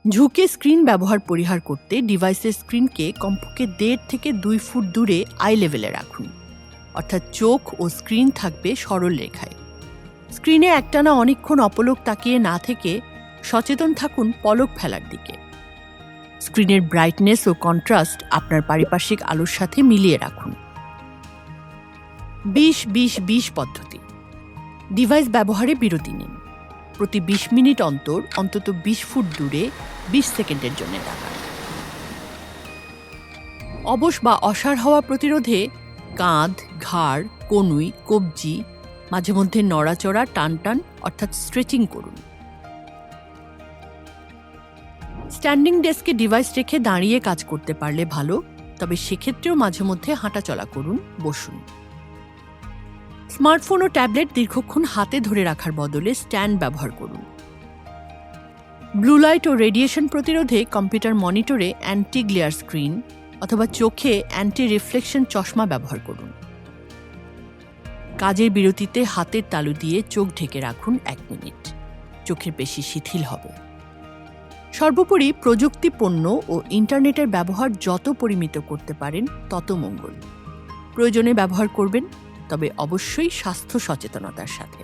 ঝুঁকে স্ক্রিন ব্যবহার পরিহার করতে ডিভাইসের স্ক্রিনকে কমপক্ষে 1.5 থেকে 2 ফুট দূরে আই লেভেলে রাখুন, অর্থাৎ চোখ ও স্ক্রিন থাকবে সরল রেখায়। স্ক্রিনে একটানা অনেকক্ষণ অপলক তাকিয়ে না থেকে সচেতন থাকুন পলক ফেলার দিকে। স্ক্রিনের ব্রাইটনেস ও কন্ট্রাস্ট আপনার পারিপার্শ্বিক আলোর সাথে মিলিয়ে রাখুন। 20-20-20 পদ্ধতি। ডিভাইস ব্যবহারে বিরতি নিন। প্রতি 20 মিনিট অন্তর অন্তত 20 ফুট দূরে 20 সেকেন্ডের জন্য তাকান। অবশ বা অসাড় হওয়া প্রতিরোধে কাঁধ, ঘাড়, কনুই, কবজি মাঝে মধ্যে নড়াচড়া, টানটান অর্থাৎ স্ট্রেচিং করুন। স্ট্যান্ডিং ডেস্কে ডিভাইস রেখে দাঁড়িয়ে কাজ করতে পারলে ভালো, তবে সেক্ষেত্রেও মাঝে মধ্যে হাঁটাচলা করুন, বসুন। স্মার্টফোন ও ট্যাবলেট দীর্ঘক্ষণ হাতে ধরে রাখার বদলে স্ট্যান্ড ব্যবহার করুন। ব্লু লাইট ও রেডিয়েশন প্রতিরোধে কম্পিউটার মনিটরে অ্যান্টি গ্লেয়ার স্ক্রিন অথবা চোখে অ্যান্টি রিফ্লেকশন চশমা ব্যবহার করুন। কাজের বিরতিতে হাতের তালু দিয়ে চোখ ঢেকে রাখুন 1 মিনিট, চোখের পেশি শিথিল হবে। সর্বোপরি প্রযুক্তি পণ্য ও ইন্টারনেটের ব্যবহার যত পরিমিত করতে পারেন তত মঙ্গল। প্রয়োজনে ব্যবহার করবেন, তবে অবশ্যই স্বাস্থ্য সচেতনতার সাথে।